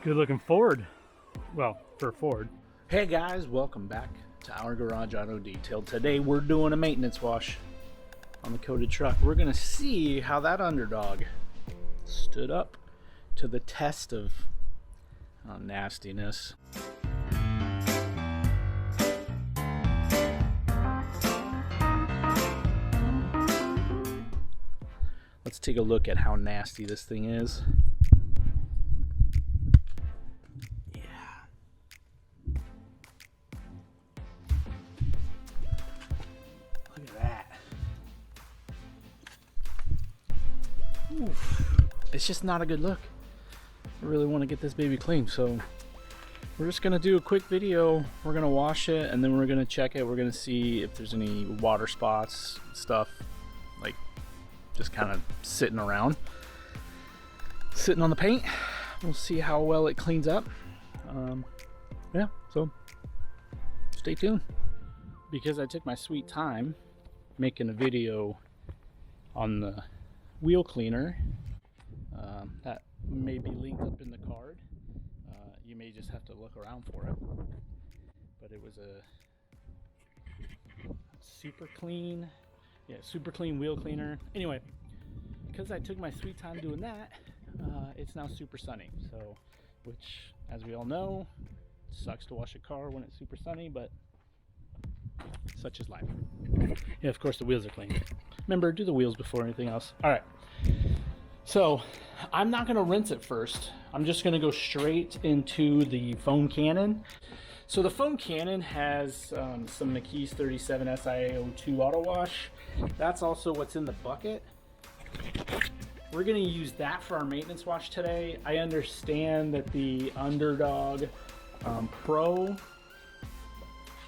Good looking Ford. Well, for a Ford. Hey guys, welcome back to our Garage Auto Detail. Today we're doing a maintenance wash on the coated truck. We're gonna see how that Undrdog stood up to the test of nastiness. Let's take a look at how nasty this thing is. It's just not a good look. I really want to get this baby clean, so we're just gonna do a quick video. We're gonna wash it and then we're gonna check it. We're gonna see if there's any water spots, stuff like just kind of sitting around, sitting on the paint. We'll see how well it cleans up. Yeah, so stay tuned. Because I took my sweet time making a video on the wheel cleaner, that may be linked up in the card. You may just have to look around for it, but it was a super clean wheel cleaner. Anyway, because I took my sweet time doing that, it's now super sunny, so, which, as we all know, sucks to wash a car when it's super sunny, but such is life. Yeah, of course the wheels are clean. Remember, do the wheels before anything else. All right, so I'm not gonna rinse it first. I'm just gonna go straight into the foam cannon. So the foam cannon has some McKee's 37 SiO2 auto wash. That's also what's in the bucket. We're gonna use that for our maintenance wash today. I understand that the Undrdog Pro,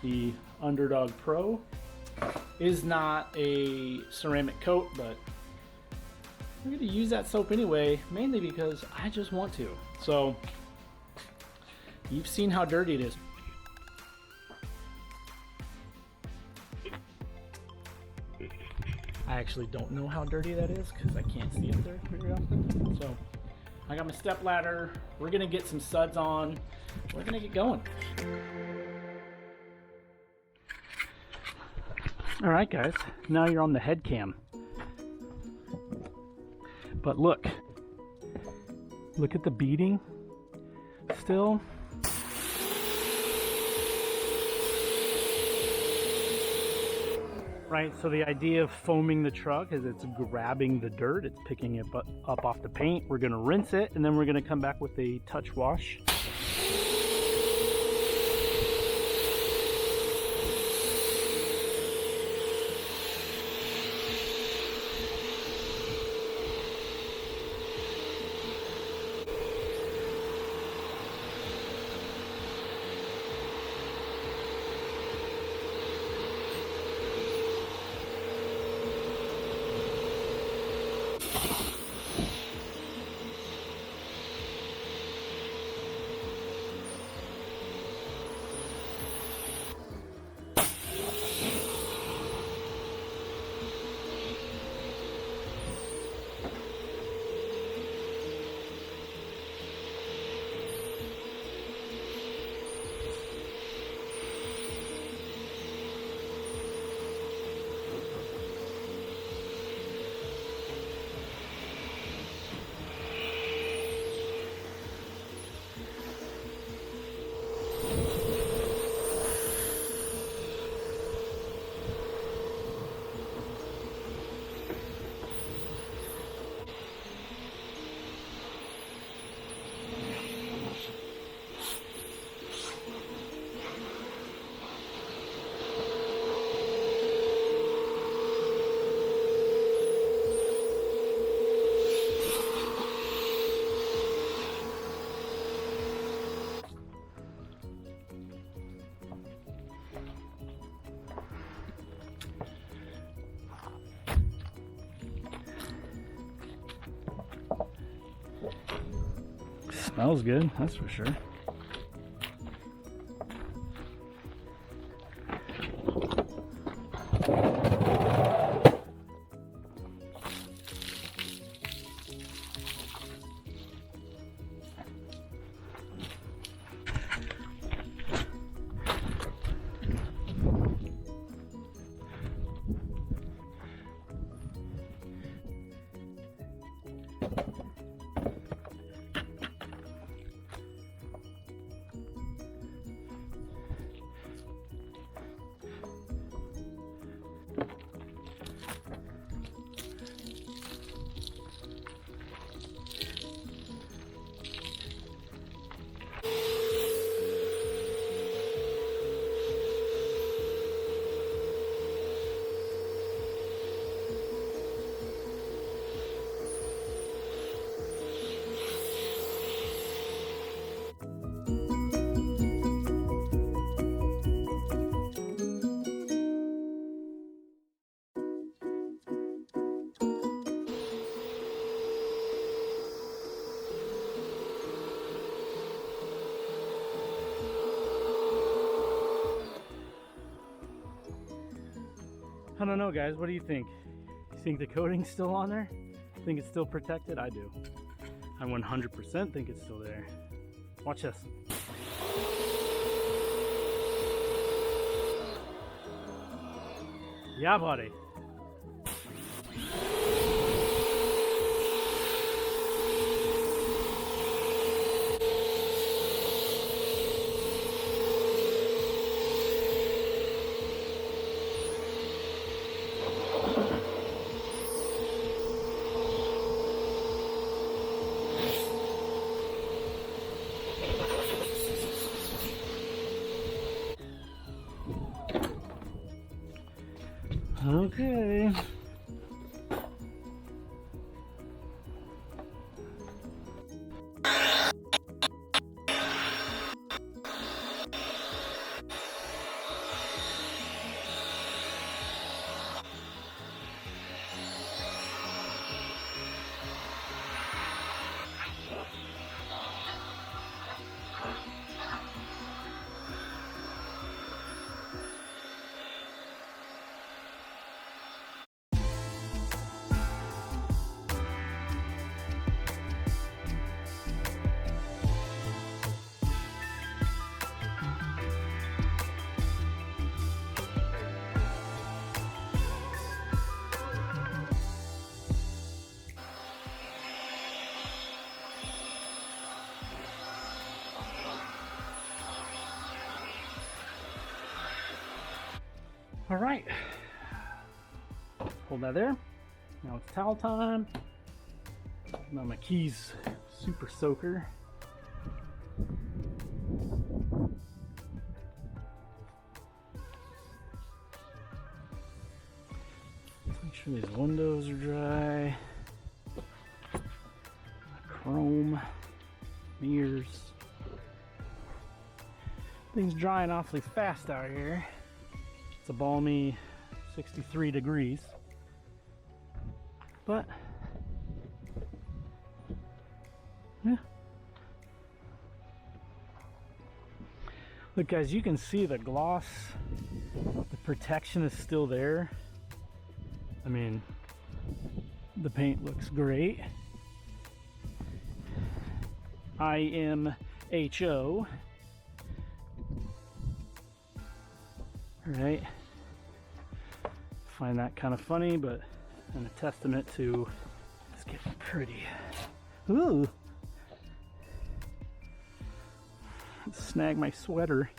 the Undrdog Pro is not a ceramic coat, but we're going to use that soap anyway, mainly because I just want to. So you've seen how dirty it is. I actually don't know how dirty that is because I can't see it there very often. So I got my step ladder. We're going to get some suds on. We're going to get going. All right, guys, now you're on the head cam. But look at the beading still. Right, so the idea of foaming the truck is it's grabbing the dirt, it's picking it up off the paint. We're gonna rinse it and then we're gonna come back with a touch wash. Smells good, that's for sure. I don't know, guys. What do you think? You think the coating's still on there? Think it's still protected? I do. I 100% think it's still there. Watch this. Yeah, buddy. Okay. All right, hold that there. Now it's towel time. Now my keys super soaker. Make sure these windows are dry. Chrome, mirrors. Things drying awfully fast out here. It's a balmy 63 degrees, but yeah. Look, guys, you can see the gloss, the protection is still there. I mean, the paint looks great. IMHO. Right, find that kind of funny, but and a testament to it's getting pretty. Ooh, snag my sweater.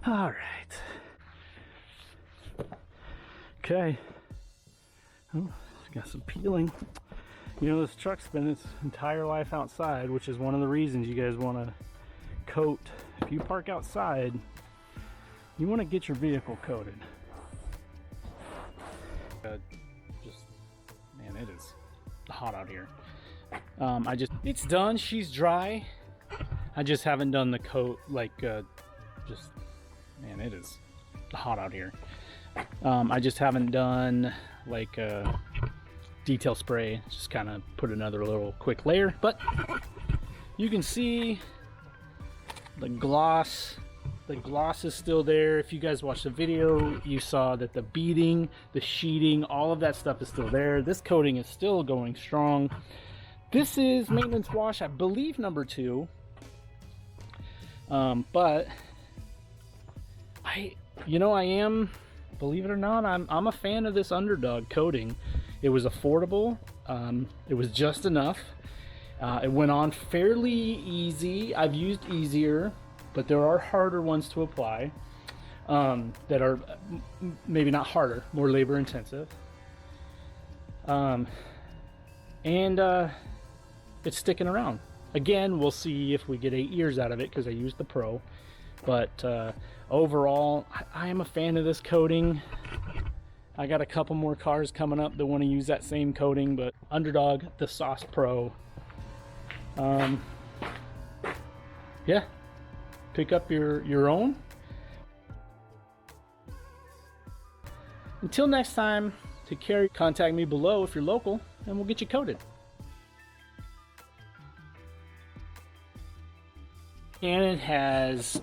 All right. Okay. Oh, got some peeling. You know, this truck's spent its entire life outside, which is one of the reasons you guys want to coat. If you park outside, you want to get your vehicle coated. Man, it is hot out here. It's done. She's dry. I just haven't done the coat, man, it is hot out here. I just haven't done like detail spray, just kind of put another little quick layer, but you can see the gloss is still there. If you guys watched the video, you saw that the beading, the sheeting, all of that stuff is still there. This coating is still going strong. This is maintenance wash, I believe, number 2, but I am, believe it or not, I'm a fan of this Undrdog coating. It was affordable. It was just enough. It went on fairly easy. I've used easier, but there are harder ones to apply that are maybe not harder, more labor intensive. And it's sticking around. Again, we'll see if we get 8 years out of it because I used the Pro. But overall, I am a fan of this coating. I got a couple more cars coming up that want to use that same coating, but Undrdog, the Sauce Pro. Yeah, pick up your own. Until next time, take care. Contact me below if you're local, and we'll get you coated. Canon has